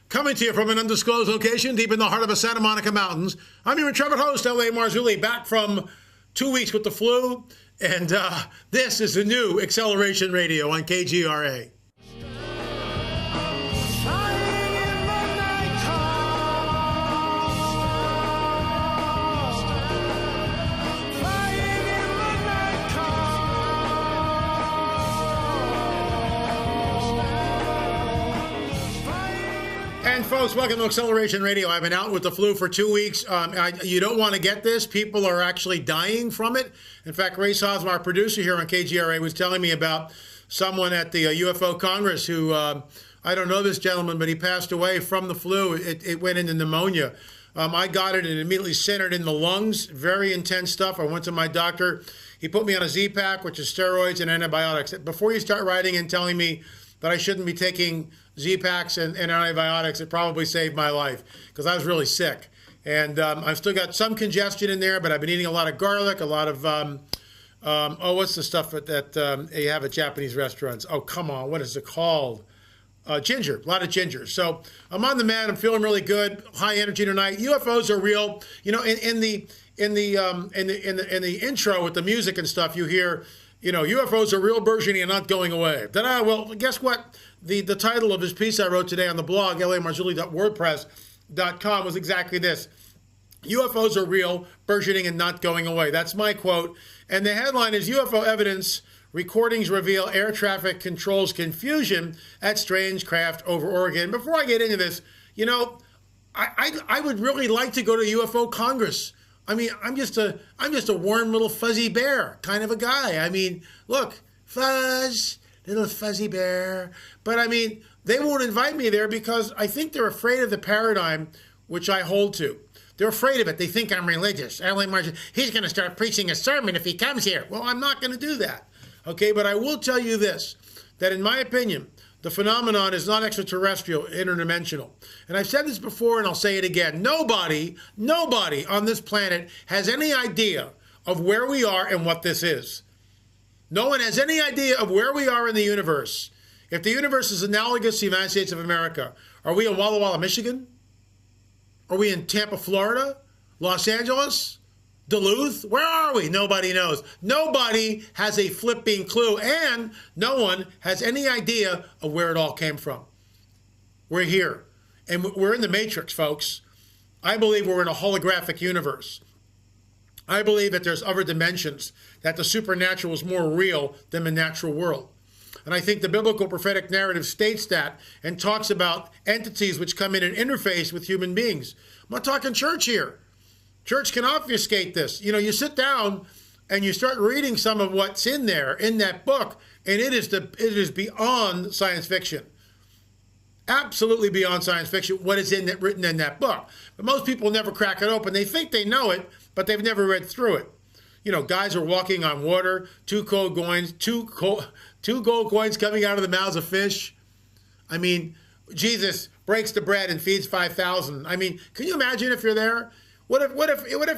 Coming to you from an undisclosed location deep in the heart of the Santa Monica Mountains, I'm your intrepid host, L.A. Marzulli, back from 2 weeks with the flu, and this is the new Acceleration Radio on KGRA. And folks, welcome to Acceleration Radio. I've been out with the flu for 2 weeks. You don't want to get this. People are actually dying from it. In fact, Ray Sosma, our producer here on KGRA, was telling me about someone at the UFO Congress who, I don't know this gentleman, but he passed away from the flu. It went into pneumonia. I got it and immediately centered in the lungs. Very intense stuff. I went to my doctor. He put me on a Z-Pack, which is steroids and antibiotics. Before you start writing and telling me that I shouldn't be taking Z-Packs and antibiotics, it probably saved my life because I was really sick. And I've still got some congestion in there, but I've been eating a lot of garlic, a lot of, what's the stuff that you have at Japanese restaurants? Oh, come on, what is it called? Ginger, a lot of ginger. So I'm on the mat. I'm feeling really good. High energy tonight. UFOs are real. You know, in the intro with the music and stuff, you hear, you know, UFOs are real, burgeoning, and not going away. Well, guess what? The title of his piece I wrote today on the blog, lamarzulli.wordpress.com, was exactly this. UFOs are real, burgeoning, and not going away. That's my quote. And the headline is, UFO evidence recordings reveal air traffic controls confusion at strange craft over Oregon. Before I get into this, you know, I would really like to go to UFO Congress. I mean, I'm just a warm little fuzzy bear kind of a guy. I mean, look, fuzz, little fuzzy bear. But I mean, they won't invite me there because I think they're afraid of the paradigm which I hold to. They're afraid of it. They think I'm religious. He's going to start preaching a sermon if he comes here. Well, I'm not going to do that. Okay, but I will tell you this, that in my opinion, the phenomenon is not extraterrestrial, interdimensional. And I've said this before and I'll say it again. Nobody on this planet has any idea of where we are and what this is. No one has any idea of where we are in the universe. If the universe is analogous to the United States of America, are we in Walla Walla, Michigan? Are we in Tampa, Florida? Los Angeles? Duluth? Where are we? Nobody knows. Nobody has a flipping clue, and no one has any idea of where it all came from. We're here, and we're in the Matrix, folks. I believe we're in a holographic universe. I believe that there's other dimensions, that the supernatural is more real than the natural world. And I think the biblical prophetic narrative states that and talks about entities which come in and interface with human beings. I'm not talking church here. Church can obfuscate this. You know, you sit down and you start reading some of what's in there, in that book, and it is beyond science fiction. Absolutely beyond science fiction, what is written in that book. But most people never crack it open. They think they know it, but they've never read through it. You know, guys are walking on water, two gold coins coming out of the mouths of fish. I mean, Jesus breaks the bread and feeds 5,000. I mean, can you imagine if you're there? What if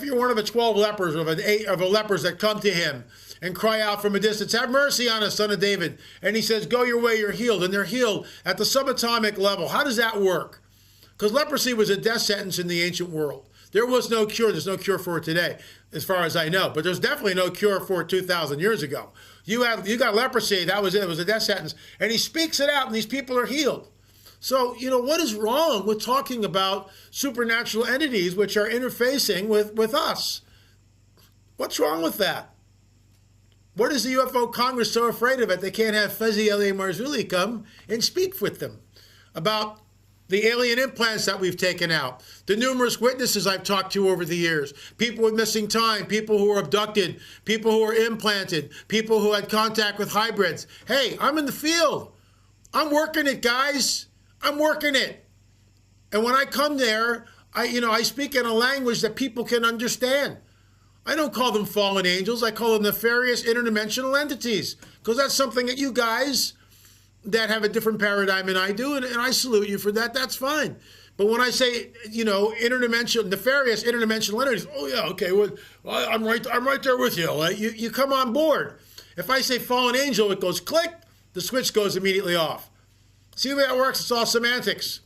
you're one of the 12 lepers of the lepers that come to him and cry out from a distance, "Have mercy on us, son of David." And he says, "Go your way, you're healed." And they're healed at the subatomic level. How does that work? Because leprosy was a death sentence in the ancient world. There was no cure. There's no cure for it today, as far as I know. But there's definitely no cure for it 2,000 years ago. You got leprosy. That was it. It was a death sentence. And he speaks it out, and these people are healed. So, you know, what is wrong with talking about supernatural entities which are interfacing with us? What's wrong with that? What is the UFO Congress so afraid of it they can't have fuzzy L.A. Marzulli come and speak with them about the alien implants that we've taken out, the numerous witnesses I've talked to over the years, people with missing time, people who were abducted, people who were implanted, people who had contact with hybrids. Hey, I'm in the field. I'm working it, guys. I'm working it. And when I come there, I speak in a language that people can understand. I don't call them fallen angels. I call them nefarious interdimensional entities, because that's something that you guys that have a different paradigm than I do, and I salute you for that. That's fine. But when I say, nefarious interdimensional entities, oh yeah, okay, well, I'm right there with you. You come on board. If I say fallen angel, it goes click, the switch goes immediately off. See the way that works? It's all semantics.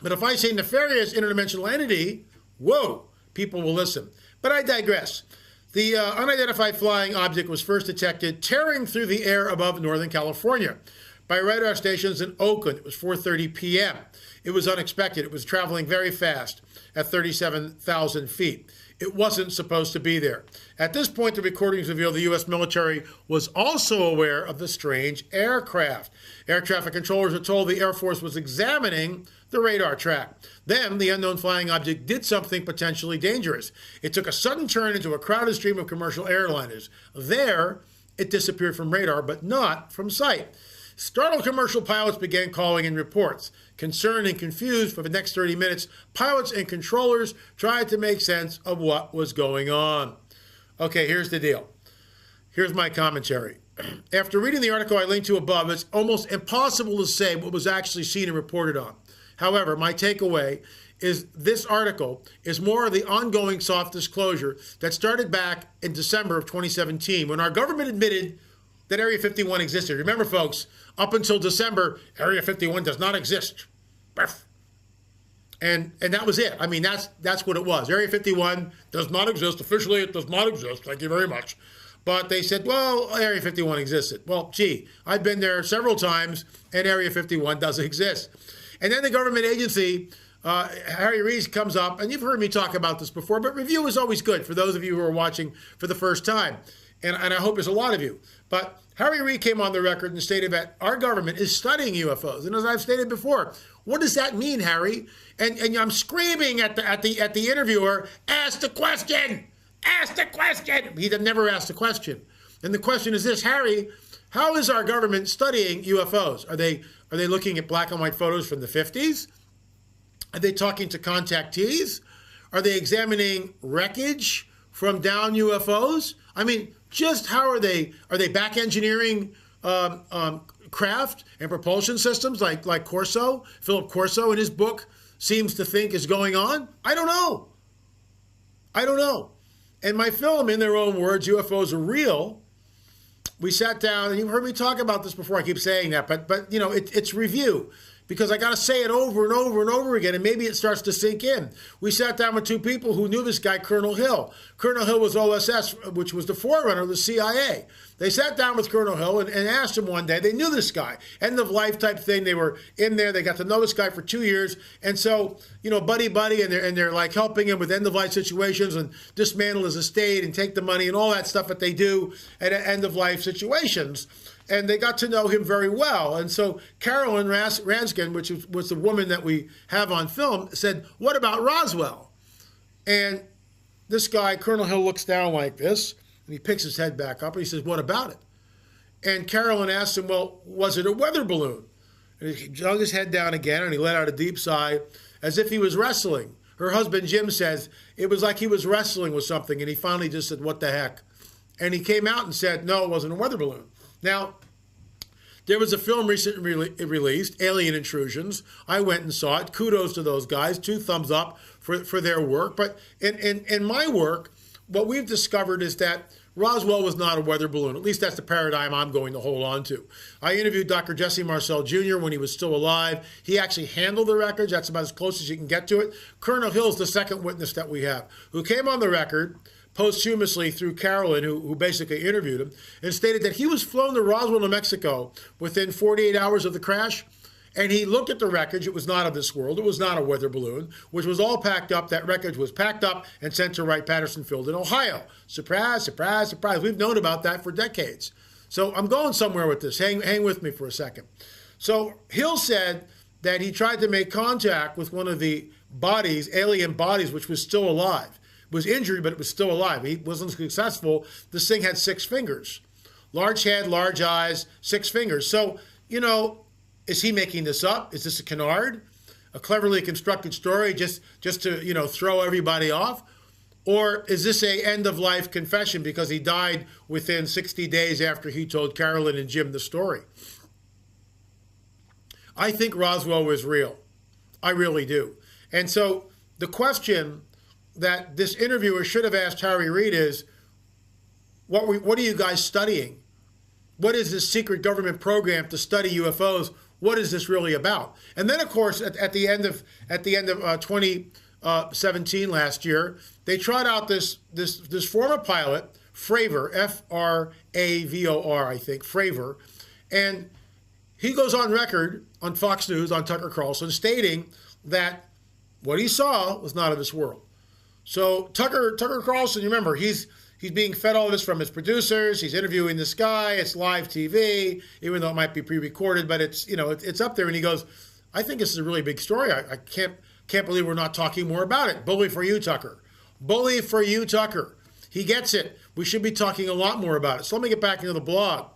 But if I say nefarious interdimensional entity, whoa, people will listen. But I digress. The unidentified flying object was first detected tearing through the air above Northern California by radar stations in Oakland. It was 4:30 p.m. It was unexpected. It was traveling very fast at 37,000 feet. It wasn't supposed to be there. At this point, the recordings reveal the U.S. military was also aware of the strange aircraft. Air traffic controllers were told the Air Force was examining the radar track. Then, the unknown flying object did something potentially dangerous. It took a sudden turn into a crowded stream of commercial airliners. There, it disappeared from radar, but not from sight. Startled commercial pilots began calling in reports. Concerned and confused for the next 30 minutes, pilots and controllers tried to make sense of what was going on. Okay, here's the deal. Here's my commentary. After reading the article I linked to above, it's almost impossible to say what was actually seen and reported on. However, my takeaway is this article is more of the ongoing soft disclosure that started back in December of 2017 when our government admitted that Area 51 existed. Remember, folks, up until December, Area 51 does not exist. And that was it. I mean, that's what it was. Area 51 does not exist. Officially, it does not exist. Thank you very much. But they said, well, Area 51 existed. Well, gee, I've been there several times, and Area 51 does exist. And then the government agency, Harry Reid, comes up, and you've heard me talk about this before, but review is always good for those of you who are watching for the first time. And I hope there's a lot of you. But Harry Reid came on the record and stated that our government is studying UFOs. And as I've stated before, what does that mean, Harry? And I'm screaming at the interviewer, ask the question! Ask the question! He never asked the question. And the question is this, Harry, how is our government studying UFOs? Are they looking at black and white photos from the 50s? Are they talking to contactees? Are they examining wreckage from down UFOs? I mean, just how are they back engineering craft and propulsion systems like Corso, Philip Corso in his book seems to think is going on? I don't know. I don't know. And my film, in their own words, UFOs are real. We sat down, and you've heard me talk about this before. I keep saying that, but you know, it's review. Because I got to say it over and over and over again, and maybe it starts to sink in. We sat down with two people who knew this guy, Colonel Hill. Colonel Hill was OSS, which was the forerunner of the CIA. They sat down with Colonel Hill and asked him one day. They knew this guy, end of life type thing. They were in there. They got to know this guy for 2 years, and so you know, buddy, and they're like helping him with end of life situations and dismantle his estate and take the money and all that stuff that they do at end of life situations. And they got to know him very well. And so Carolyn Ranskin, which was the woman that we have on film, said, what about Roswell? And this guy, Colonel Hill, looks down like this, and he picks his head back up, and he says, what about it? And Carolyn asked him, well, was it a weather balloon? And he hung his head down again, and he let out a deep sigh, as if he was wrestling. Her husband, Jim, says it was like he was wrestling with something, and he finally just said, what the heck? And he came out and said, no, it wasn't a weather balloon. Now, there was a film recently released, Alien Intrusions. I went and saw it. Kudos to those guys. 2 thumbs up for their work. But in my work, what we've discovered is that Roswell was not a weather balloon. At least that's the paradigm I'm going to hold on to. I interviewed Dr. Jesse Marcel Jr. when he was still alive. He actually handled the records. That's about as close as you can get to it. Colonel Hill's the second witness that we have, who came on the record posthumously through Carolyn, who basically interviewed him, and stated that he was flown to Roswell, New Mexico within 48 hours of the crash, and he looked at the wreckage. It was not of this world. It was not a weather balloon, which was all packed up. That wreckage was packed up and sent to Wright-Patterson Field in Ohio. Surprise, surprise, surprise. We've known about that for decades. So I'm going somewhere with this. Hang with me for a second. So Hill said that he tried to make contact with one of the bodies, alien bodies, which was still alive. Was injured, but it was still alive. He wasn't successful. This thing had 6 fingers. Large head, large eyes, 6 fingers. So, you know, is he making this up? Is this a canard? A cleverly constructed story just to, you know, throw everybody off? Or is this a end-of-life confession because he died within 60 days after he told Carolyn and Jim the story? I think Roswell was real. I really do. And so the question that this interviewer should have asked Harry Reid is, what are you guys studying? What is this secret government program to study UFOs? what is this really about? And then, of course, at the end of 2017 last year, they tried out this former pilot, Fravor, F-R-A-V-O-R, I think, Fravor, and he goes on record on Fox News, on Tucker Carlson, stating that what he saw was not of this world. So Tucker Carlson, you remember, he's being fed all this from his producers. He's interviewing this guy. It's live TV, even though it might be pre-recorded, but it's, you know, it's up there. And he goes, I think this is a really big story. I can't believe we're not talking more about it. Bully for you, Tucker. Bully for you, Tucker. He gets it. We should be talking a lot more about it. So let me get back into the blog.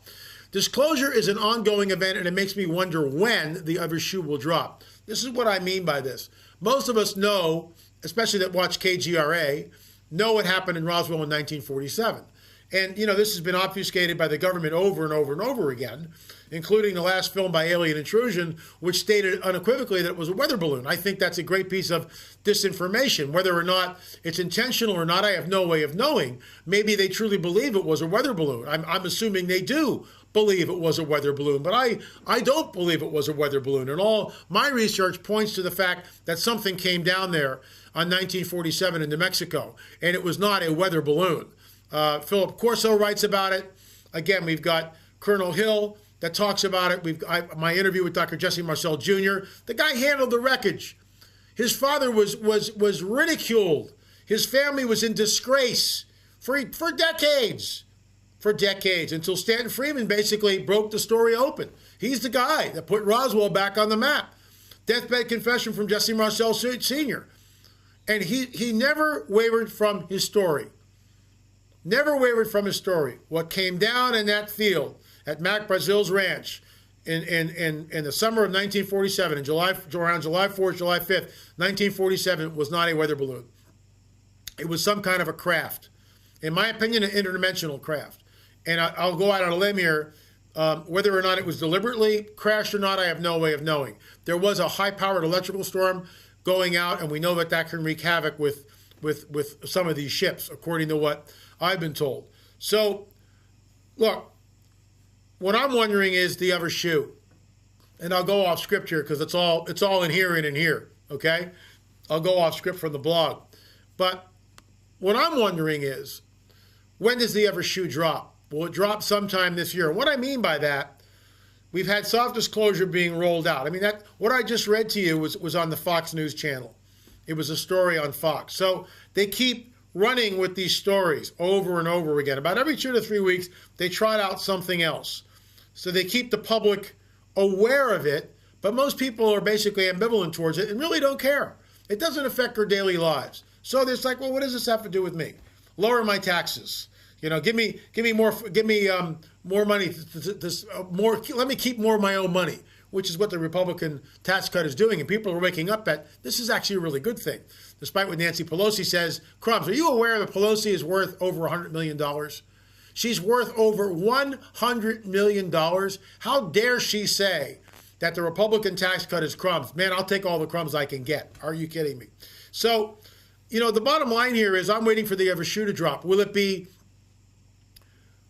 Disclosure is an ongoing event, and it makes me wonder when the other shoe will drop. This is what I mean by this. Most of us know, especially that watch KGRA, know what happened in Roswell in 1947. And, you know, this has been obfuscated by the government over and over and over again, including the last film by Alien Intrusion, which stated unequivocally that it was a weather balloon. I think that's a great piece of disinformation. Whether or not it's intentional or not, I have no way of knowing. Maybe they truly believe it was a weather balloon. I'm assuming they do believe it was a weather balloon, but I don't believe it was a weather balloon. And all my research points to the fact that something came down there on 1947 in New Mexico, and it was not a weather balloon. Philip Corso writes about it. Again, we've got Colonel Hill that talks about it. My interview with Dr. Jesse Marcel Jr. The guy handled the wreckage. His father was ridiculed. His family was in disgrace for decades. For decades, until Stanton Friedman basically broke the story open. He's the guy that put Roswell back on the map. Deathbed confession from Jesse Marcel Sr. And he never wavered from his story. Never wavered from his story. What came down in that field at Mac Brazil's ranch in the summer of 1947, around July 4th, July 5th, 1947, was not a weather balloon. It was some kind of a craft. In my opinion, an interdimensional craft. And I'll go out on a limb here. Whether or not it was deliberately crashed or not, I have no way of knowing. There was a high-powered electrical storm going out, and we know that can wreak havoc with some of these ships, according to what I've been told. So, look, what I'm wondering is the other shoe. And I'll go off script here because it's all in here and in here, okay? I'll go off script from the blog. But what I'm wondering is, when does the other shoe drop? Will it drop sometime this year? What I mean by that, we've had soft disclosure being rolled out. I mean, what I just read to you was on the Fox News channel. It was a story on Fox. So they keep running with these stories over and over again. About every 2 to 3 weeks, they trot out something else. So they keep the public aware of it, but most people are basically ambivalent towards it and really don't care. It doesn't affect their daily lives. So it's like, well, what does this have to do with me? Lower my taxes. You know, give me more money. Let me keep more of my own money, which is what the Republican tax cut is doing. And people are waking up that this is actually a really good thing, despite what Nancy Pelosi says. Crumbs, are you aware that Pelosi is worth over $100 million? She's worth over $100 million. How dare she say that the Republican tax cut is crumbs? Man, I'll take all the crumbs I can get. Are you kidding me? So, you know, the bottom line here is I'm waiting for the other shoe to drop. Will it be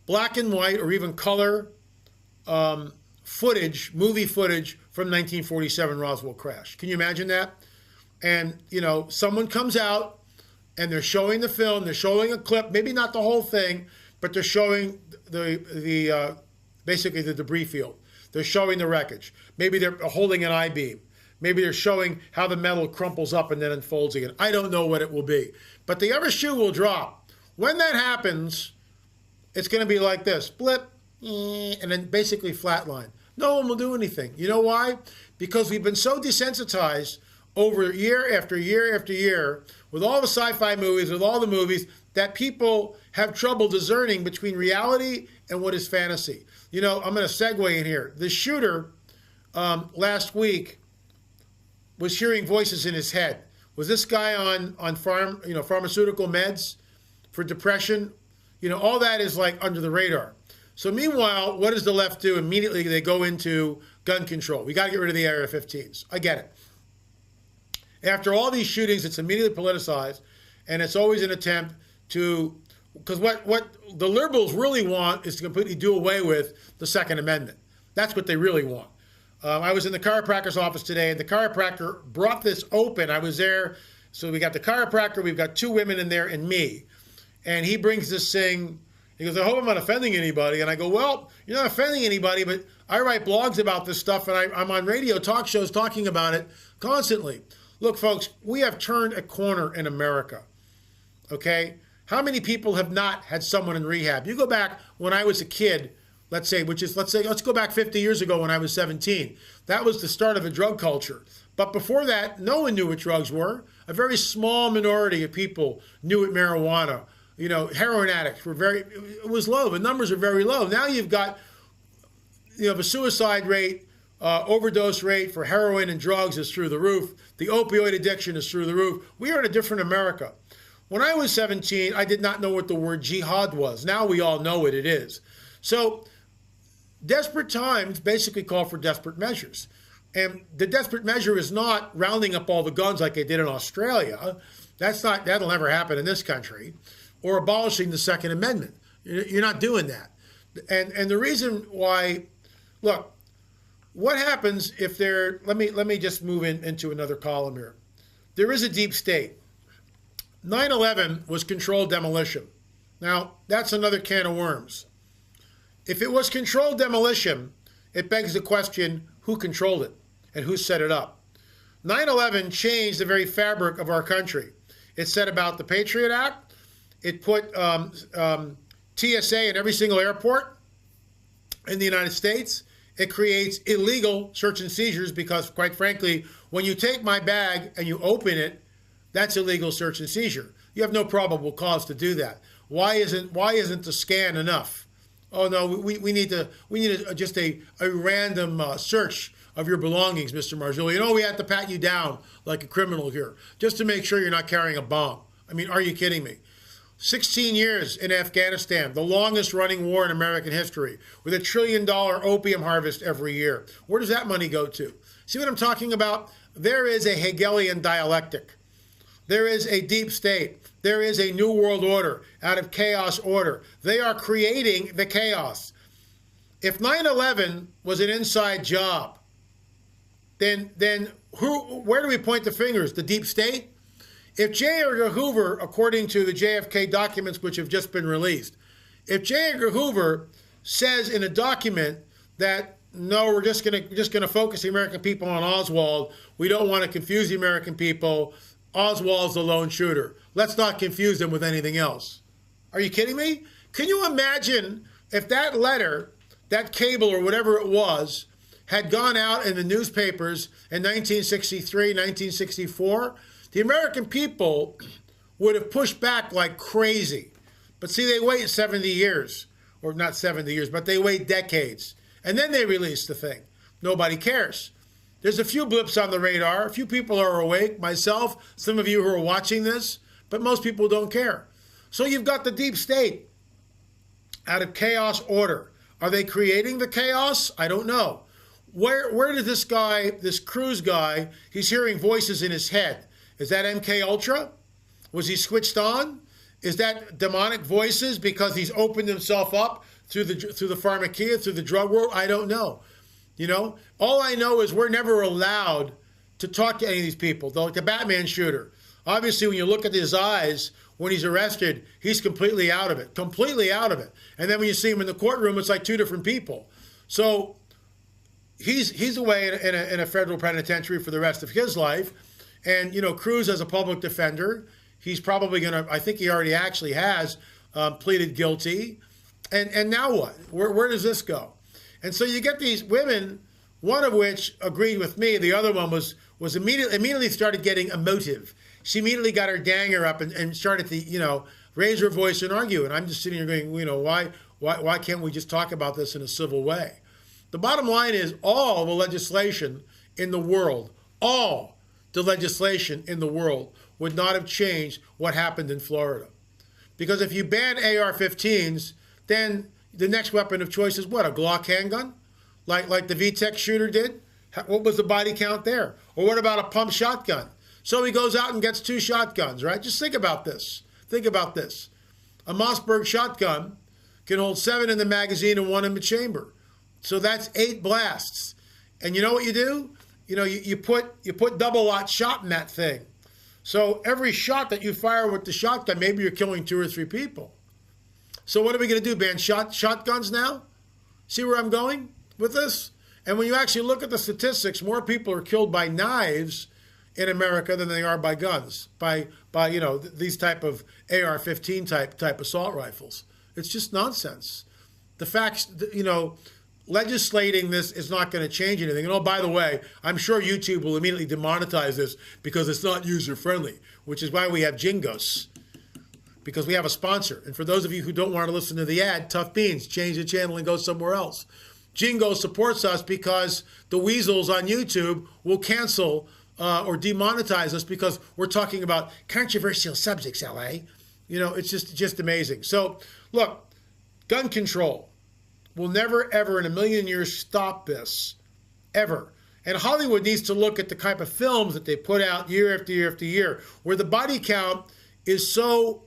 black and white or even color footage, movie footage from 1947 Roswell crash? Can you imagine that? And, you know, someone comes out and they're showing the film, they're showing a clip, maybe not the whole thing, but they're showing basically the debris field. They're showing the wreckage. Maybe they're holding an I-beam. Maybe they're showing how the metal crumples up and then unfolds again. I don't know what it will be. But the other shoe will drop. When that happens, it's going to be like this. Blip, and then basically flatline. No one will do anything. You know why? Because we've been so desensitized over year after year after year with all the sci-fi movies, with all the movies, that people have trouble discerning between reality and what is fantasy. You know, I'm going to segue in here. The shooter last week was hearing voices in his head. Was this guy on pharmaceutical meds for depression? You know, all that is like under the radar. So meanwhile, what does the left do? Immediately they go into gun control. We got to get rid of the AR-15s. I get it. After all these shootings, it's immediately politicized, and it's always an attempt to, because what the liberals really want is to completely do away with the Second Amendment. That's what they really want. I was in the chiropractor's office today, and the chiropractor brought this open. I was there, so we got the chiropractor, we've got 2 women in there, and me. And he brings this thing. He goes, I hope I'm not offending anybody. And I go, well, you're not offending anybody, but I write blogs about this stuff, and I'm on radio talk shows talking about it constantly. Look, folks, we have turned a corner in America, okay? How many people have not had someone in rehab? You go back when I was a kid, let's go back 50 years ago when I was 17. That was the start of a drug culture. But before that, no one knew what drugs were. A very small minority of people knew what marijuana. You know, heroin addicts were it was low. The numbers are very low. Now you've got, the suicide rate, overdose rate for heroin and drugs is through the roof. The opioid addiction is through the roof. We are in a different America. When I was 17, I did not know what the word jihad was. Now we all know what it is. So desperate times basically call for desperate measures. And the desperate measure is not rounding up all the guns like they did in Australia. That'll never happen in this country. Or abolishing the Second Amendment. You're not doing that. And the reason why, look, what happens if let me just move into another column here. There is a deep state. 9/11 was controlled demolition. Now, that's another can of worms. If it was controlled demolition, it begs the question, who controlled it and who set it up? 9/11 changed the very fabric of our country. It set about the Patriot Act. It put TSA in every single airport in the United States. It creates illegal search and seizures because, quite frankly, when you take my bag and you open it, that's illegal search and seizure. You have no probable cause to do that. Why isn't the scan enough? Oh no, we need just a random search of your belongings, Mr. Marzulli. We have to pat you down like a criminal here just to make sure you're not carrying a bomb. I mean, are you kidding me? 16 years in Afghanistan, the longest running war in American history, with $1 trillion opium harvest every year. Where does that money go to? See what I'm talking about? There is a Hegelian dialectic. There is a deep state. There is a new world order out of chaos order. They are creating the chaos. If 9/11 was an inside job, then where do we point the fingers? The deep state? If J. Edgar Hoover, according to the JFK documents which have just been released, if J. Edgar Hoover says in a document that, no, we're just gonna focus the American people on Oswald, we don't want to confuse the American people, Oswald's the lone shooter, let's not confuse them with anything else. Are you kidding me? Can you imagine if that letter, that cable or whatever it was, had gone out in the newspapers in 1963, 1964? The American people would have pushed back like crazy. But see, they wait 70 years, or not 70 years, but they wait decades. And then they release the thing. Nobody cares. There's a few blips on the radar. A few people are awake, myself, some of you who are watching this, but most people don't care. So you've got the deep state out of chaos order. Are they creating the chaos? I don't know. Where did this guy, this Cruz guy, he's hearing voices in his head. Is that MK Ultra? Was he switched on? Is that demonic voices because he's opened himself up through the pharmakeia, through the drug world? I don't know. All I know is we're never allowed to talk to any of these people. Like the Batman shooter. Obviously, when you look at his eyes, when he's arrested, he's completely out of it. Completely out of it. And then when you see him in the courtroom, it's like 2 different people. So he's away in a federal penitentiary for the rest of his life. And, Cruz as a public defender, he's probably going to, I think he already actually has pleaded guilty. And now what? Where does this go? And so you get these women, one of which agreed with me. The other one was immediately started getting emotive. She immediately got her danger up and started to, raise her voice and argue. And I'm just sitting here going, why can't we just talk about this in a civil way? The bottom line is all the legislation in the world, all the legislation in the world would not have changed what happened in Florida. Because if you ban AR-15s, then the next weapon of choice is what? A Glock handgun? Like the VTech shooter did? What was the body count there? Or what about a pump shotgun? So he goes out and gets 2 shotguns, right? Just think about this. Think about this. A Mossberg shotgun can hold 7 in the magazine and 1 in the chamber. So that's 8 blasts. And you know what you do? You put double-aught shot in that thing. So every shot that you fire with the shotgun, maybe you're killing 2 or 3 people. So what are we going to do, ban shotguns now? See where I'm going with this? And when you actually look at the statistics, more people are killed by knives in America than they are by guns, by these type of AR-15 type assault rifles. It's just nonsense. The facts, legislating this is not going to change anything. And oh, by the way, I'm sure YouTube will immediately demonetize this because it's not user-friendly, which is why we have Jingos, because we have a sponsor. And for those of you who don't want to listen to the ad, tough beans, change the channel and go somewhere else. Jingo supports us because the weasels on YouTube will cancel or demonetize us because we're talking about controversial subjects, LA. It's just amazing. So, look, gun control will never, ever in a million years stop this, ever. And Hollywood needs to look at the type of films that they put out year after year after year, where the body count is so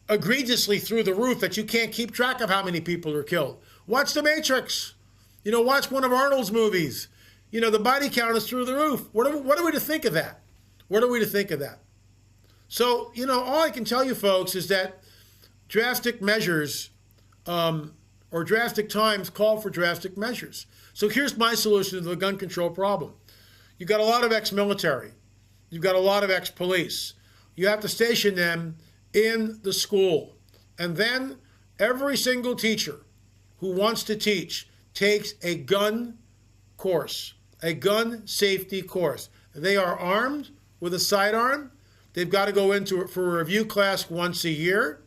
egregiously through the roof that you can't keep track of how many people are killed. Watch The Matrix. Watch one of Arnold's movies. The body count is through the roof. What are we to think of that? What are we to think of that? So, all I can tell you, folks, is that drastic measures or drastic times call for drastic measures. So here's my solution to the gun control problem. You've got a lot of ex-military. You've got a lot of ex-police. You have to station them in the school. And then every single teacher who wants to teach takes a gun course, a gun safety course. They are armed with a sidearm. They've got to go into it for a review class once a year.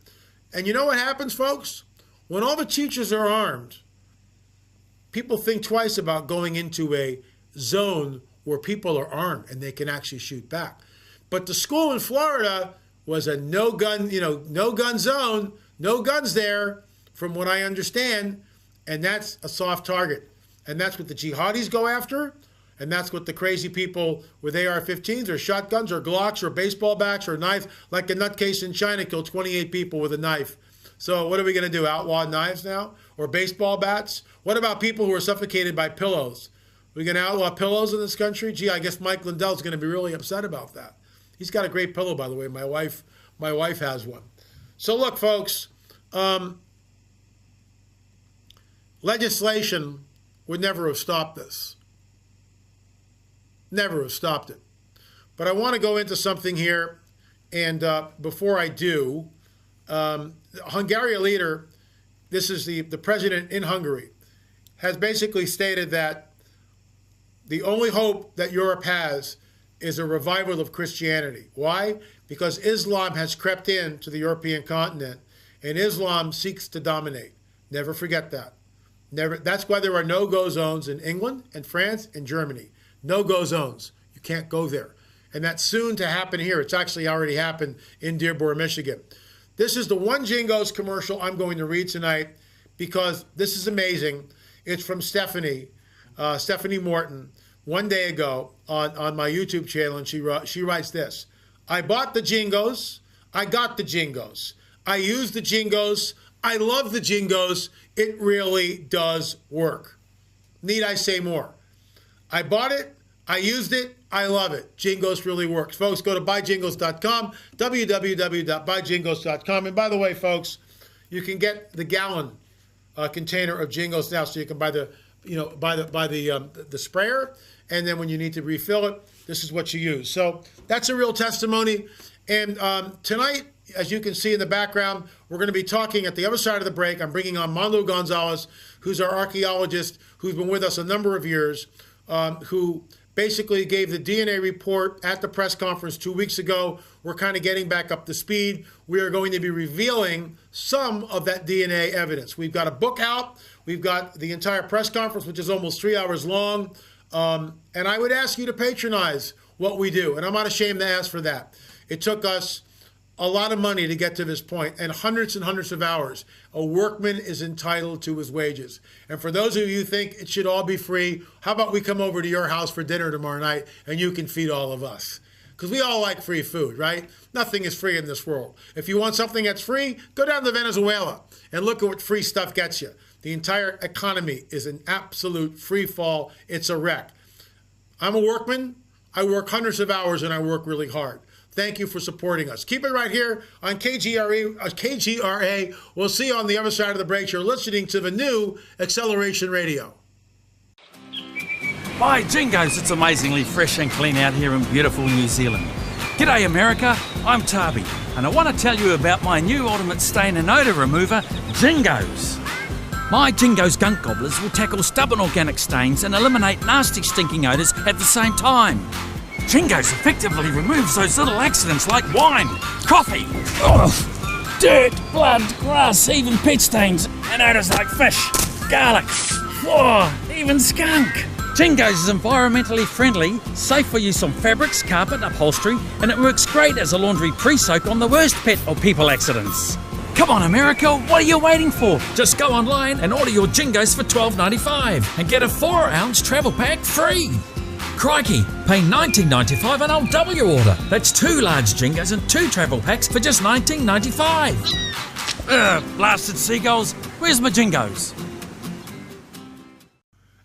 And you know what happens, folks? When all the teachers are armed, people think twice about going into a zone where people are armed and they can actually shoot back. But the school in Florida was a no-gun zone, no guns there, from what I understand, and that's a soft target. And that's what the jihadis go after, and that's what the crazy people with AR-15s or shotguns or Glocks or baseball bats or knives, like a nutcase in China killed 28 people with a knife. So what are we going to do, outlaw knives now? Or baseball bats? What about people who are suffocated by pillows? We're going to outlaw pillows in this country? Gee, I guess Mike Lindell's going to be really upset about that. He's got a great pillow, by the way. My wife has one. So look, folks, legislation would never have stopped this. Never have stopped it. But I want to go into something here, and before I do, Hungarian leader, this is the president in Hungary, has basically stated that the only hope that Europe has is a revival of Christianity. Why? Because Islam has crept into the European continent, and Islam seeks to dominate. Never forget that. Never. That's why there are no-go zones in England and France and Germany. No-go zones. You can't go there. And that's soon to happen here. It's actually already happened in Dearborn, Michigan. This is the one Jingo's commercial I'm going to read tonight because this is amazing. It's from Stephanie Morton, one day ago on my YouTube channel, and she writes this: I bought the Jingos. I got the Jingos. I use the Jingos. I love the Jingos. It really does work. Need I say more? I bought it. I used it. I love it. Jingos really works. Folks, go to buyjingos.com, www.buyjingos.com. And by the way, folks, you can get the gallon container of Jingos now, so you can buy the sprayer, and then when you need to refill it, this is what you use. So that's a real testimony. And tonight, as you can see in the background, we're going to be talking at the other side of the break. I'm bringing on Manlo Gonzalez, who's our archaeologist, who's been with us a number of years, who basically gave the DNA report at the press conference 2 weeks ago. We're kind of getting back up to speed. We are going to be revealing some of that DNA evidence. We've got a book out. We've got the entire press conference, which is almost 3 hours long. And I would ask you to patronize what we do. And I'm not ashamed to ask for that. It took us a lot of money to get to this point, and hundreds of hours. A workman is entitled to his wages. And for those of you who think it should all be free, how about we come over to your house for dinner tomorrow night and you can feed all of us? Because we all like free food, right? Nothing is free in this world. If you want something that's free, go down to Venezuela and look at what free stuff gets you. The entire economy is an absolute free fall. It's a wreck. I'm a workman. I work hundreds of hours and I work really hard. Thank you for supporting us. Keep it right here on KGRA. We'll see you on the other side of the break. You're listening to the new Acceleration Radio. By jingoes, it's amazingly fresh and clean out here in beautiful New Zealand. G'day America, I'm Tarby, and I want to tell you about my new ultimate stain and odour remover, Jingos. My Jingos gunk gobblers will tackle stubborn organic stains and eliminate nasty stinking odours at the same time. Jingos effectively removes those little accidents like wine, coffee, dirt, blood, grass, even pet stains, and odours like fish, garlic, even skunk. Jingos is environmentally friendly, safe for use on fabrics, carpet, upholstery, and it works great as a laundry pre-soak on the worst pet or people accidents. Come on America, what are you waiting for? Just go online and order your Jingos for $12.95 and get a 4-ounce travel pack free. Crikey, pay $19.95 and I'll double your order. That's 2 large Jingos and 2 travel packs for just $19.95. Blasted seagulls, where's my Jingos?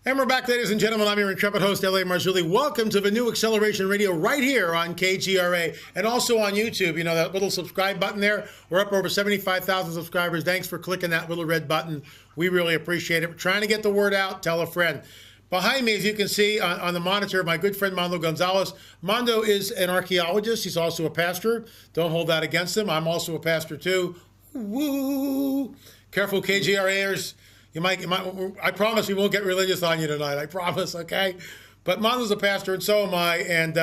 And we're back, ladies and gentlemen. I'm your intrepid host, L.A. Marzulli. Welcome to the new Acceleration Radio right here on KGRA and also on YouTube. You know, that little subscribe button there. We're up over 75,000 subscribers. Thanks for clicking that little red button. We really appreciate it. We're trying to get the word out. Tell a friend. Behind me, as you can see on the monitor, my good friend Mondo Gonzalez. Mondo is an archaeologist. He's also a pastor. Don't hold that against him. I'm also a pastor, too. Woo! Careful, KGRAers. You might, I promise we won't get religious on you tonight. I promise, okay? But Mondo's a pastor, and so am I. And,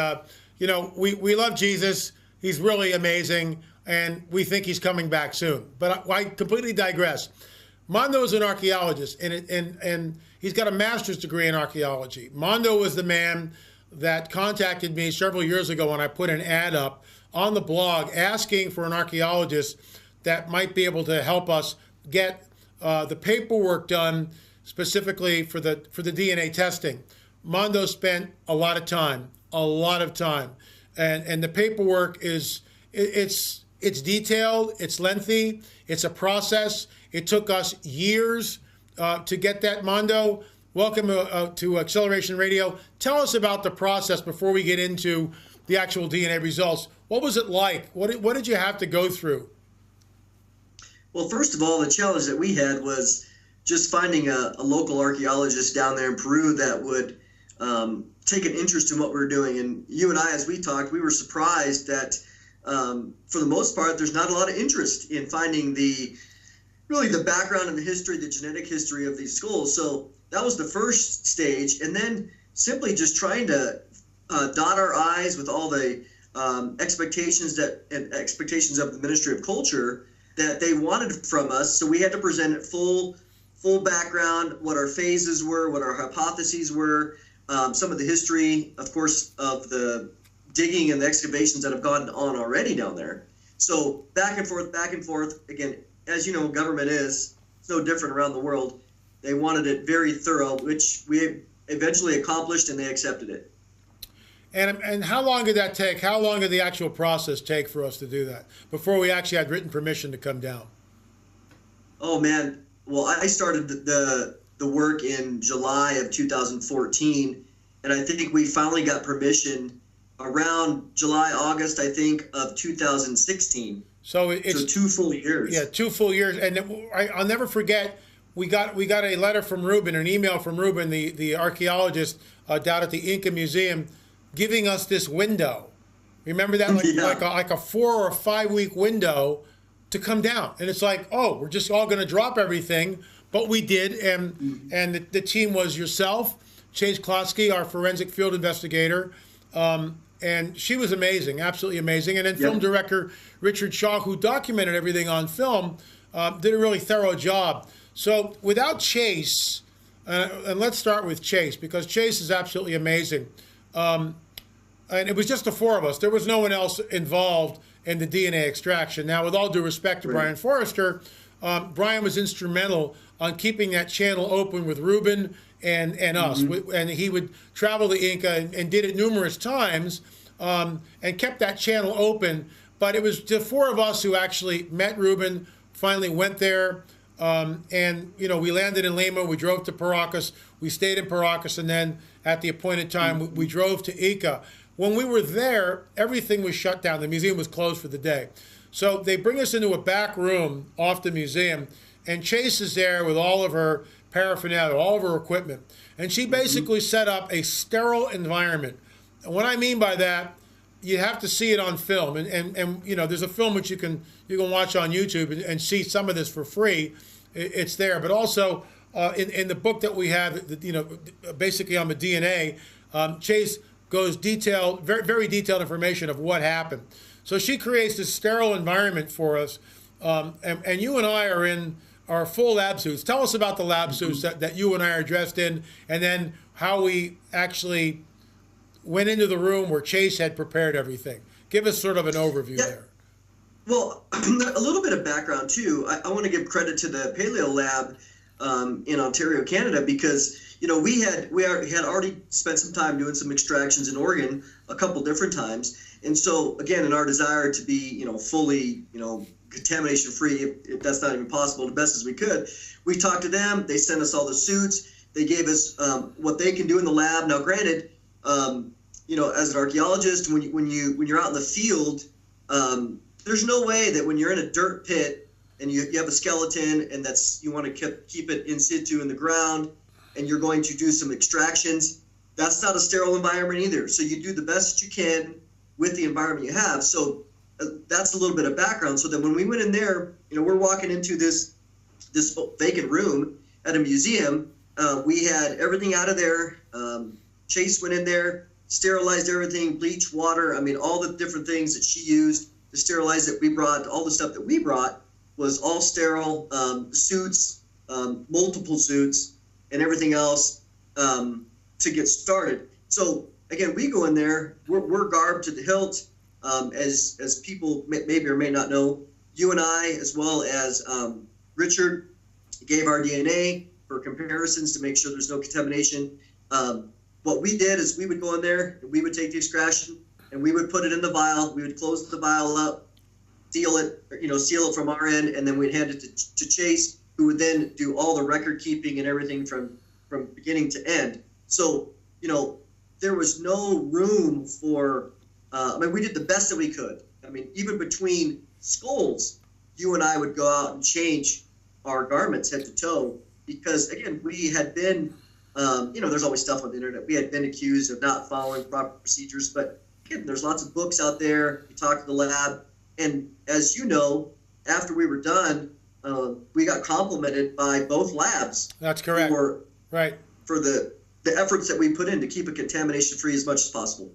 you know, we love Jesus. He's really amazing, and we think he's coming back soon. But I completely digress. Mondo is an archaeologist, and he's got a master's degree in archaeology. Mondo was the man that contacted me several years ago when I put an ad up on the blog asking for an archaeologist that might be able to help us get the paperwork done specifically for the DNA testing. Mondo spent a lot of time, and the paperwork is it's detailed, it's lengthy, it's a process. It took us years to get that. Mondo, welcome to Acceleration Radio. Tell us about the process before we get into the actual DNA results. What was it like? What did you have to go through? Well, first of all, the challenge that we had was just finding a local archaeologist down there in Peru that would take an interest in what we were doing. And you and I, as we talked, we were surprised that for the most part, there's not a lot of interest in finding the background and the history, the genetic history of these skulls. So that was the first stage. And then simply just trying to dot our I's with all the expectations of the Ministry of Culture that they wanted from us. So we had to present it full background, what our phases were, what our hypotheses were, some of the history, of course, of the digging and the excavations that have gone on already down there. So back and forth. Again, as you know, government is no different around the world. They wanted it very thorough, which we eventually accomplished, and they accepted it. And how long did that take? How long did the actual process take for us to do that before we actually had written permission to come down? Oh, man. Well, I started the work in July of 2014, and I think we finally got permission around July, August, I think, of 2016. So it's 2 full years. Yeah, 2 full years. And I'll never forget, we got a letter from Ruben, an email from Ruben, the archaeologist down at the Inca Museum, giving us this window. Remember that? Like a 4 or 5 week window to come down. And it's like, oh, we're just all going to drop everything. But we did. And the team was yourself, Chase Klotsky, our forensic field investigator. And she was amazing, absolutely amazing. And then film director Richard Shaw, who documented everything on film, did a really thorough job. So without Chase, and let's start with Chase, because Chase is absolutely amazing. And it was just the 4 of us. There was no one else involved in the DNA extraction. Now, with all due respect to Brian Forrester, Brian was instrumental on keeping that channel open with Ruben and us. And he would travel to Inca and did it numerous times and kept that channel open. But it was the 4 of us who actually met Ruben, finally went there, And, we landed in Lima. We drove to Paracas. We stayed in Paracas. And then at the appointed time, we drove to Ica. When we were there, everything was shut down. The museum was closed for the day. So they bring us into a back room off the museum. And Chase is there with all of her paraphernalia, all of her equipment. And she basically set up a sterile environment. And what I mean by that, you have to see it on film. And there's a film which you can watch on YouTube and see some of this for free. It's there. But also in the book that we have, basically on the DNA, Chase goes very, very detailed information of what happened. So she creates this sterile environment for us. And you and I are in our full lab suits. Tell us about the lab suits that you and I are dressed in, and then how we actually went into the room where Chase had prepared everything. Give us sort of an overview there. Well, a little bit of background too. I want to give credit to the Paleo Lab in Ontario, Canada, because we had already spent some time doing some extractions in Oregon a couple different times, and so again, in our desire to be fully contamination free, if that's not even possible, the best as we could, we talked to them. They sent us all the suits. They gave us what they can do in the lab. Now, granted, as an archaeologist, when you're out in the field, there's no way that when you're in a dirt pit and you have a skeleton and you want to keep it in situ in the ground, and you're going to do some extractions, that's not a sterile environment either. So you do the best you can with the environment you have. So that's a little bit of background. So that when we went in there, we're walking into this vacant room at a museum. We had everything out of there. Chase went in there, sterilized everything, bleach, water. I mean, all the different things that she used to sterilize that we brought, all the stuff that we brought was all sterile. Suits, multiple suits, and everything else to get started. So again, we go in there, we're garbed to the hilt. As people maybe or may not know, you and I, as well as Richard, gave our DNA for comparisons to make sure there's no contamination. What we did is we would go in there, and we would take the extraction, and we would put it in the vial. We would close the vial up, seal it from our end, and then we'd hand it to Chase, who would then do all the record keeping and everything from beginning to end. So, there was no room for. We did the best that we could. I mean, even between skulls, you and I would go out and change our garments head to toe because, again, we had been, there's always stuff on the internet. We had been accused of not following proper procedures. But, again, there's lots of books out there. You talk to the lab. And as you know, after we were done, we got complimented by both labs. That's correct. For the efforts that we put in to keep it contamination-free as much as possible.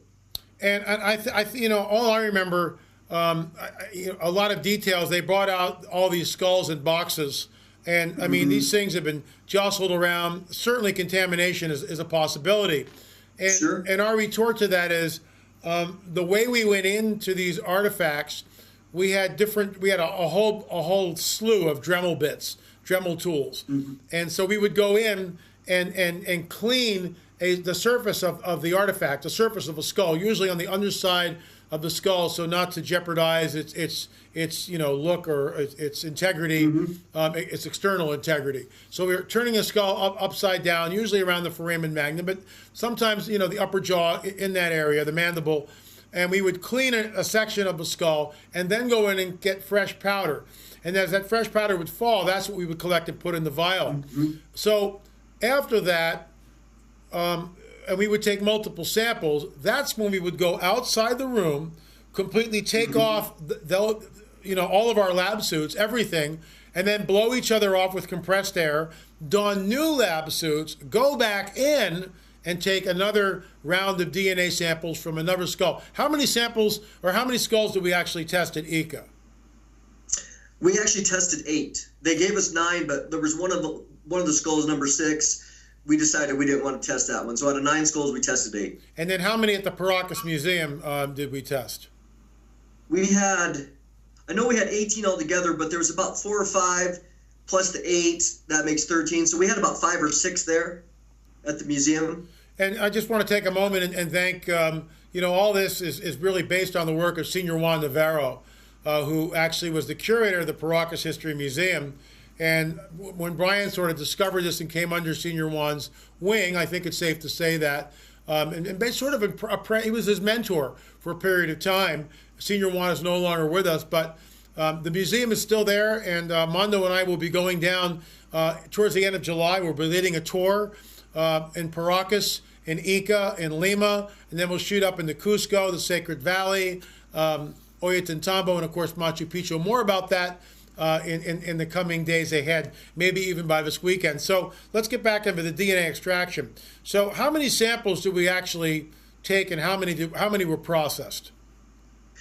And all I remember, a lot of details. They brought out all these skulls in boxes, and I mean these things have been jostled around. Certainly, contamination is a possibility. And sure. And our retort to that is the way we went into these artifacts. We had a whole slew of Dremel bits, Dremel tools, and so we would go in and clean the surface of the artifact, the surface of a skull, usually on the underside of the skull, so not to jeopardize its look or its integrity, its external integrity. So we're turning a skull upside down, usually around the foramen magnum, but sometimes the upper jaw in that area, the mandible, and we would clean a section of the skull and then go in and get fresh powder. And as that fresh powder would fall, that's what we would collect and put in the vial. So after that, and we would take multiple samples. That's when we would go outside the room, completely take off all of our lab suits, everything, and then blow each other off with compressed air, don new lab suits, go back in, and take another round of DNA samples from another skull. How many samples or how many skulls did we actually test at Ica? We actually tested 8. They gave us 9, but there was one of the skulls, number 6. We decided we didn't want to test that one. So out of 9 skulls, we tested 8. And then how many at the Paracas Museum did we test? I know we had 18 altogether, but there was about 4 or 5 plus the 8. That makes 13. So we had about 5 or 6 there at the museum. And I just want to take a moment and thank, all this is really based on the work of Senior Juan Navarro, who actually was the curator of the Paracas History Museum. And when Brian sort of discovered this and came under Senior Juan's wing, I think it's safe to say that, and sort of he was his mentor for a period of time. Senior Juan is no longer with us, but the museum is still there, and Mondo and I will be going down towards the end of July. We'll be leading a tour in Paracas, in Ica, in Lima, and then we'll shoot up into Cusco, the Sacred Valley, Ollantaytambo, and of course Machu Picchu. More about that in the coming days ahead, maybe even by this weekend. So let's get back into the DNA extraction. So how many samples did we actually take, and how many were processed?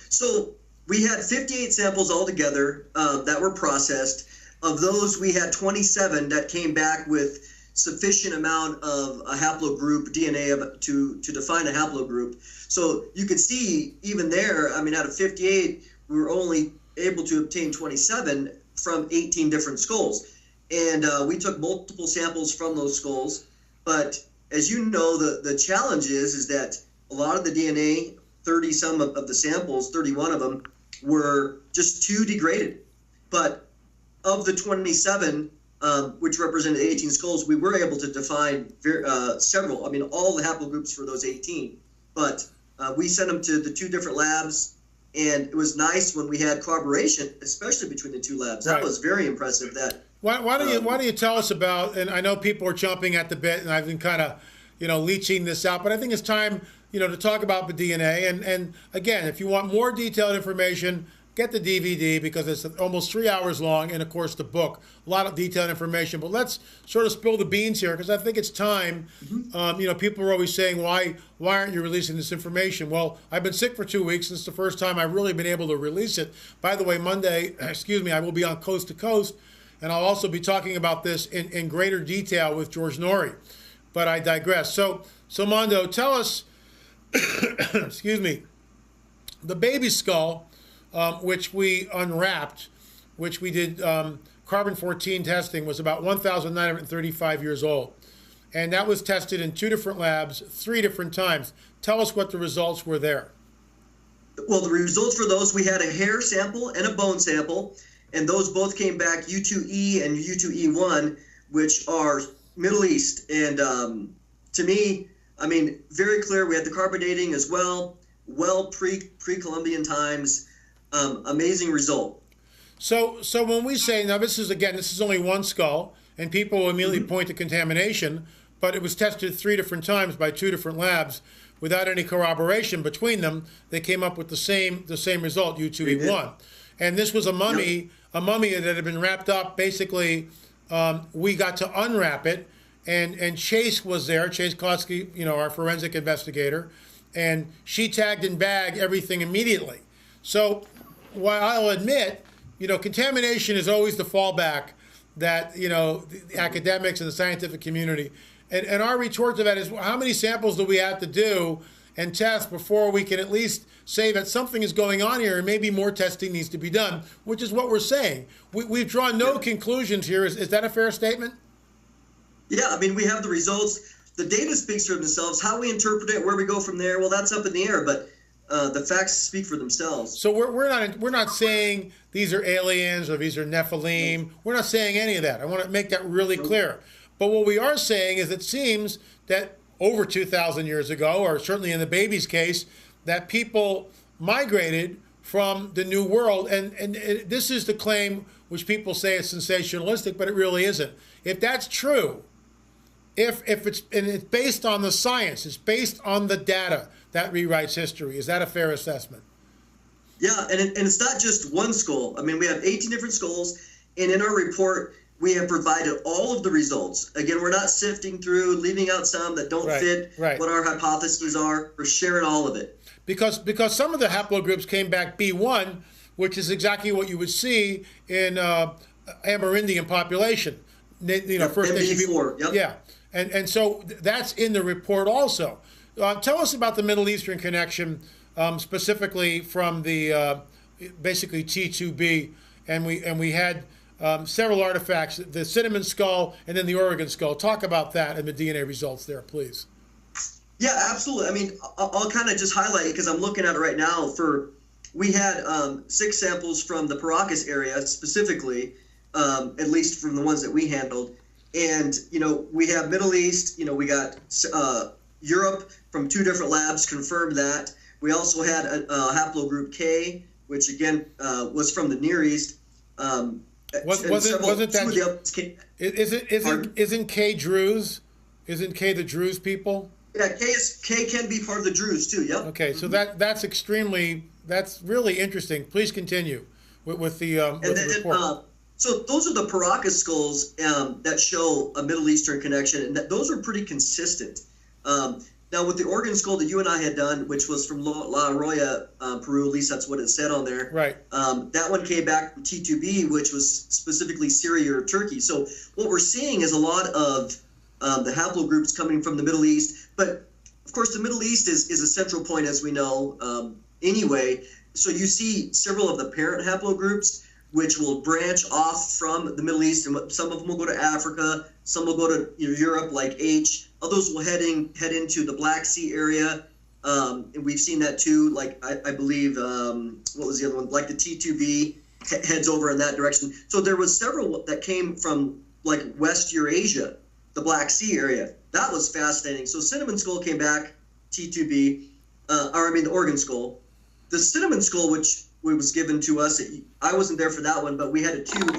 So we had 58 samples altogether that were processed. Of those, we had 27 that came back with sufficient amount of a haplogroup DNA to define a haplogroup. So you can see even there, I mean, out of 58, we were only able to obtain 27 from 18 different skulls. And we took multiple samples from those skulls. But as you know, the challenge is that a lot of the DNA, 30 some of the samples, 31 of them, were just too degraded. But of the 27, which represented 18 skulls, we were able to define several, I mean, all the haplogroups for those 18. But we sent them to the two different labs, and it was nice when we had corroboration, especially between the two labs. That was very impressive. That why don't you tell us about, and I know people are chomping at the bit, and I've been kind of, leeching this out, but I think it's time, to talk about the DNA. And again, if you want more detailed information, get the DVD because it's almost 3 hours long, and of course the book, a lot of detailed information. But let's sort of spill the beans here because I think it's time. People are always saying, why aren't you releasing this information? Well, I've been sick for 2 weeks. This is the first time I've really been able to release it. By the way, Monday, I will be on Coast to Coast, and I'll also be talking about this in greater detail with George Norrie. But I digress. So Mondo, tell us, the baby skull, which we unwrapped, which we did carbon-14 testing, was about 1,935 years old. And that was tested in 2 different labs, 3 different times. Tell us what the results were there. Well, the results for those, we had a hair sample and a bone sample, and those both came back U2E and U2E1, which are Middle East. And to me, I mean, very clear. We had the carbon dating as well, pre-Columbian times. Amazing result. So when we say, now this is only one skull, and people will immediately point to contamination, but it was tested 3 different times by 2 different labs without any corroboration between them. They came up with the same result, U2E1. And this was a mummy, that had been wrapped up. Basically, we got to unwrap it, and Chase was there, Chase Klotsky, our forensic investigator, and she tagged and bagged everything immediately. So while I'll admit, contamination is always the fallback that, the academics and the scientific community, and our retort to that is, how many samples do we have to do and test before we can at least say that something is going on here and maybe more testing needs to be done, which is what we're saying. We've drawn no conclusions here. Is that a fair statement? Yeah, I mean, we have the results. The data speaks for themselves. How we interpret it, where we go from there, well, that's up in the air, but the facts speak for themselves. So we're not saying these are aliens or these are Nephilim. We're not saying any of that. I want to make that really clear. But what we are saying is it seems that over 2,000 years ago, or certainly in the baby's case, that people migrated from the New World. And this is the claim which people say is sensationalistic, but it really isn't. If that's true, if it's based on the science, it's based on the data that rewrites history. Is that a fair assessment? Yeah, and it's not just one skull. I mean, we have 18 different skulls, and in our report, we have provided all of the results. Again, we're not sifting through, leaving out some that don't fit what our hypotheses are. We're sharing all of it. Because some of the haplogroups came back B1, which is exactly what you would see in Amerindian population. First Nation people. Yep. Yeah, and so that's in the report also. Tell us about the Middle Eastern connection, specifically from the basically T2B, and we had several artifacts, the cinnamon skull and then the Oregon skull. Talk about that and the DNA results there, please. Yeah, absolutely. I mean, I'll kind of just highlight it because I'm looking at it right now. We had 6 samples from the Paracas area specifically, at least from the ones that we handled. And, we have Middle East, we got Europe from 2 different labs confirmed that. We also had a haplogroup K, which again was from the Near East. Wasn't that? Isn't K Druze? Isn't K the Druze people? Yeah, K can be part of the Druze too. Yep. Okay, so that's really interesting. Please continue with the report. So those are the Paracas skulls that show a Middle Eastern connection, and those are pretty consistent. Now, with the organ skull that you and I had done, which was from La Arroya, Peru, at least that's what it said on there. Right. That one came back from T2B, which was specifically Syria or Turkey. So what we're seeing is a lot of the haplogroups coming from the Middle East. But, of course, the Middle East is a central point, as we know, anyway. So you see several of the parent haplogroups, which will branch off from the Middle East, and some of them will go to Africa, some will go to Europe, like H. Others will head into the Black Sea area, and we've seen that too. Like I believe, what was the other one? Like the T2B heads over in that direction. So there was several that came from like West Eurasia, the Black Sea area. That was fascinating. So cinnamon skull came back, T2B, the organ skull. The cinnamon skull, which was given to us. I wasn't there for that one, but we had a tube.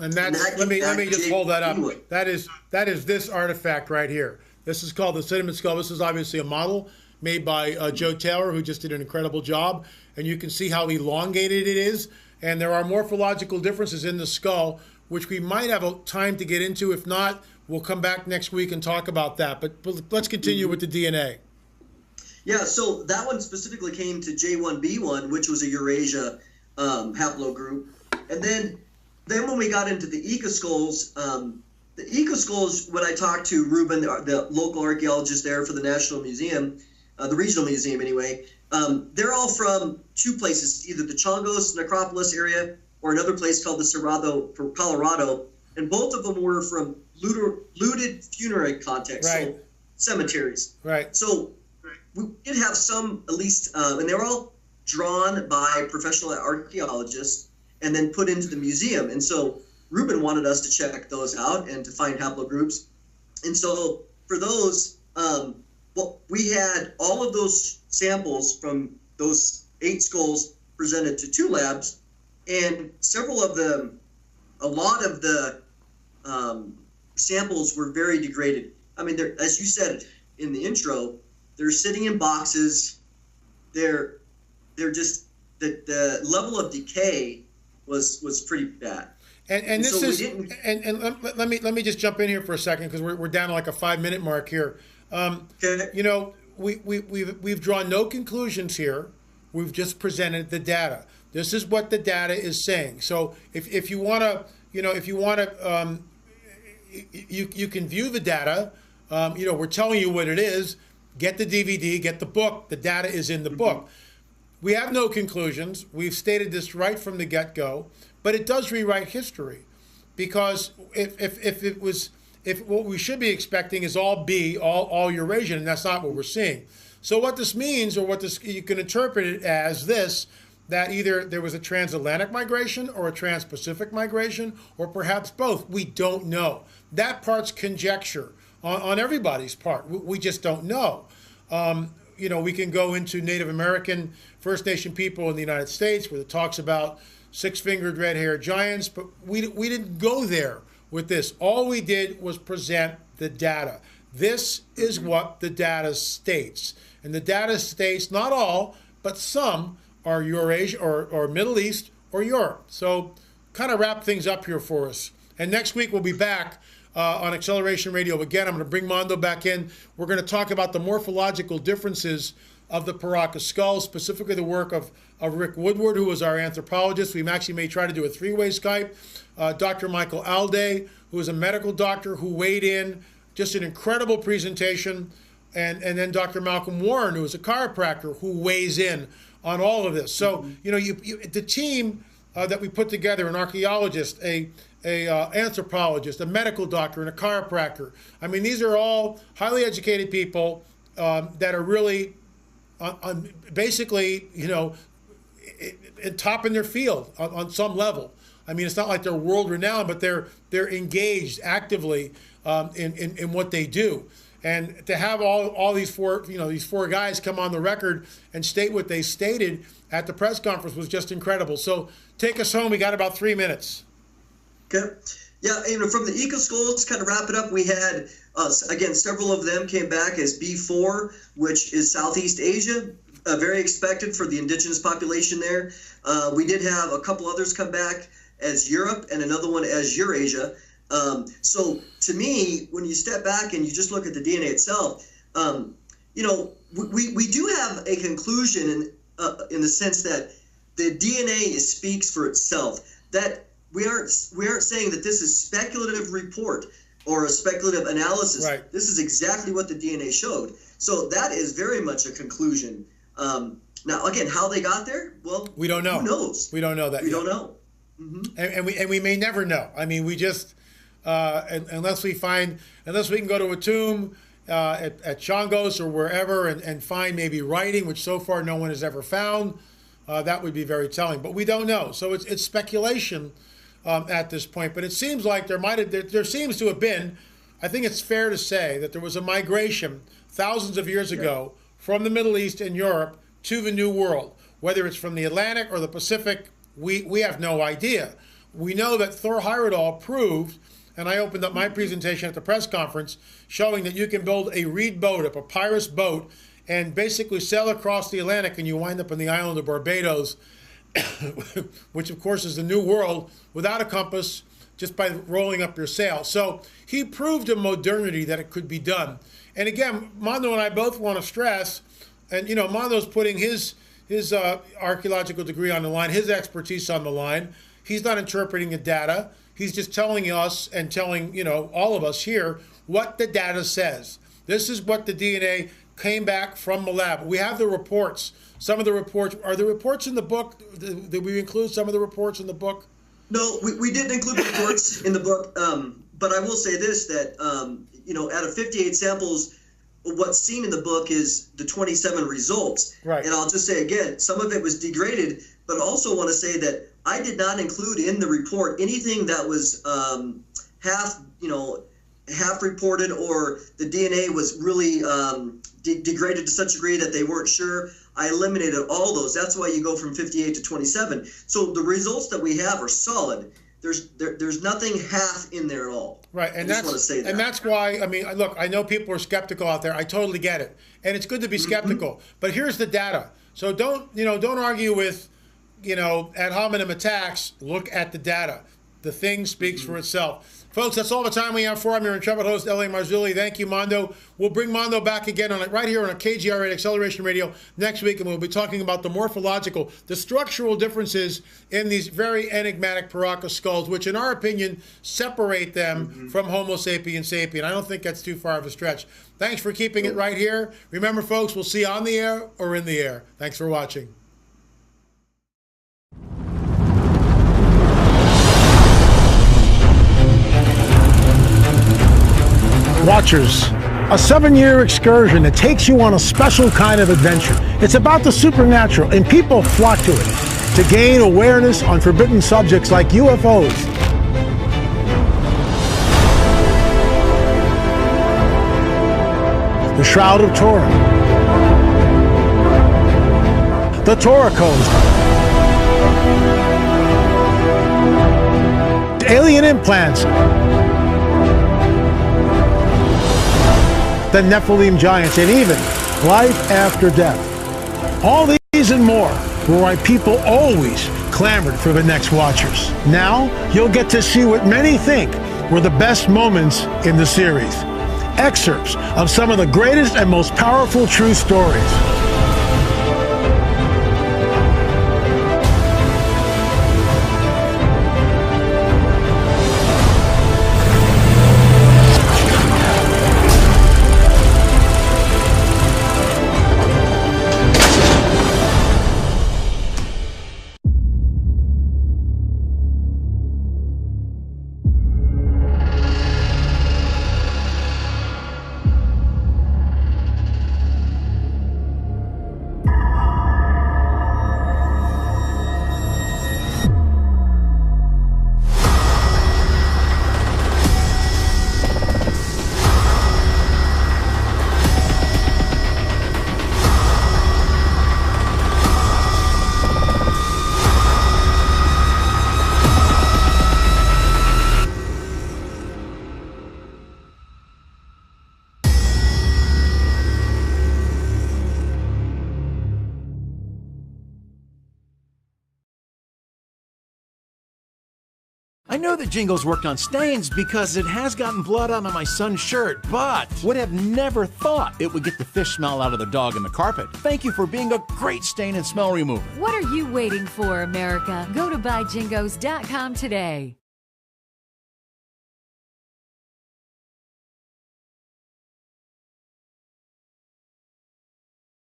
And let me just hold that up. That is this artifact right here. This is called the cinnamon skull. This is obviously a model made by Joe Taylor, who just did an incredible job. And you can see how elongated it is. And there are morphological differences in the skull, which we might have time to get into. If not, we'll come back next week and talk about that. But let's continue with the DNA. Yeah, so that one specifically came to J1B1, which was a Eurasia haplogroup. And then when we got into the ecoskulls, when I talked to Ruben, the local archaeologist there for the National Museum, the regional museum anyway, they're all from 2 places, either the Chongos Necropolis area or another place called the Cerrado, Colorado. And both of them were from looted funerary contexts, right. So cemeteries. Right. So we did have some, at least, and they were all drawn by professional archaeologists and then put into the museum. And so Ruben wanted us to check those out and to find haplogroups. And so for those, we had all of those samples from those 8 skulls presented to 2 labs, and a lot of the samples were very degraded. I mean, as you said in the intro, they're sitting in boxes. They're just the level of decay was pretty bad. And this so is let me just jump in here for a second, because we're down to like a 5-minute mark here. Okay. We've drawn no conclusions here. We've just presented the data. This is what the data is saying. So if you want to, you can view the data. We're telling you what it is. Get the DVD, get the book. The data is in the book. We have no conclusions. We've stated this right from the get-go, but it does rewrite history, because if what we should be expecting is all Eurasian, and that's not what we're seeing. So what this means, or you can interpret it as this, that either there was a transatlantic migration or a trans-Pacific migration, or perhaps both. We don't know. That part's conjecture on everybody's part. We just don't know. We can go into Native American First Nation people in the United States, where it talks about 6-fingered red-haired giants, but we didn't go there with this. All we did was present the data. This is what the data states. And the data states not all, but some are Eurasia or Middle East or Europe. So kind of wrap things up here for us. And next week we'll be back on Acceleration Radio again. I'm going to bring Mondo back in. We're going to talk about the morphological differences of the Paracas skull, specifically the work of Rick Woodward, who was our anthropologist. We actually may try to do a 3-way Skype. Dr. Michael Alday, who is a medical doctor who weighed in, just an incredible presentation. And then Dr. Malcolm Warren, who is a chiropractor, who weighs in on all of this. So, the team that we put together, an archaeologist, a anthropologist, a medical doctor, and a chiropractor. I mean, these are all highly educated people that are really basically, top in their field on some level. I mean, it's not like they're world renowned, but they're engaged actively in what they do. And to have all these four guys come on the record and state what they stated at the press conference was just incredible. So take us home. We got about 3 minutes. Okay. Yeah, from the Eco Skulls, kind of wrap it up, we had, again, several of them came back as B4, which is Southeast Asia, very expected for the indigenous population there. We did have a couple others come back as Europe and another one as Eurasia. So to me, when you step back and you just look at the DNA itself, we do have a conclusion in the sense that the DNA speaks for itself. That we aren't saying that this is speculative report or a speculative analysis. Right. This is exactly what the DNA showed. So that is very much a conclusion. Now, again, how they got there, well, we don't know. Who knows? We don't know that. We don't know. Mm-hmm. And we may never know. I mean, we just unless we can go to a tomb at Changos or wherever and find maybe writing, which so far no one has ever found. That would be very telling, but we don't know. So it's speculation at this point. But it seems like there seems to have been. I think it's fair to say that there was a migration thousands of years ago from the Middle East and Europe to the New World. Whether it's from the Atlantic or the Pacific, we have no idea. We know that Thor Heyerdahl proved, and I opened up my presentation at the press conference, showing that you can build a reed boat, a papyrus boat, and basically sail across the Atlantic, and you wind up in the island of Barbados, which of course is the New World, without a compass, just by rolling up your sail. So he proved in modernity that it could be done. And again, Mondo and I both want to stress, and Mondo's putting his archaeological degree on the line, his expertise on the line. He's not interpreting the data. He's just telling us and telling all of us here what the data says. This is what the DNA came back from the lab. We have the reports. Some of the reports, are the reports in the book? Did we include some of the reports in the book? No, we didn't include the reports in the book, but I will say this, that, out of 58 samples, what's seen in the book is the 27 results. Right. And I'll just say again, some of it was degraded, but also want to say that I did not include in the report anything that was half reported, or the DNA was really degraded to such a degree that they weren't sure. I eliminated all those. That's why you go from 58 to 27. So the results that we have are solid. There's nothing half in there at all. Right, and that's why, I mean, look, I know people are skeptical out there. I totally get it, and it's good to be skeptical. But here's the data. So don't argue with, ad hominem attacks. Look at the data. The thing speaks for itself. Folks, that's all the time we have for. I'm your intrepid host, L.A. Marzulli. Thank you, Mondo. We'll bring Mondo back again right here on KGRA Acceleration Radio next week, and we'll be talking about the morphological, the structural differences in these very enigmatic Paracas skulls, which, in our opinion, separate them from Homo sapiens sapien. I don't think that's too far of a stretch. Thanks for keeping it right here. Remember, folks, we'll see you on the air or in the air. Thanks for watching. Watchers, a 7-year excursion that takes you on a special kind of adventure. It's about the supernatural, and people flock to it to gain awareness on forbidden subjects like UFOs. The Shroud of Turin, the Torah Codes, alien implants, the Nephilim giants, and even life after death. All these and more were why people always clamored for the next Watchers. Now, you'll get to see what many think were the best moments in the series. Excerpts of some of the greatest and most powerful true stories. I know that Jingles worked on stains because it has gotten blood onto my son's shirt, but would have never thought it would get the fish smell out of the dog and the carpet. Thank you for being a great stain and smell remover. What are you waiting for, America? Go to buyjingos.com today.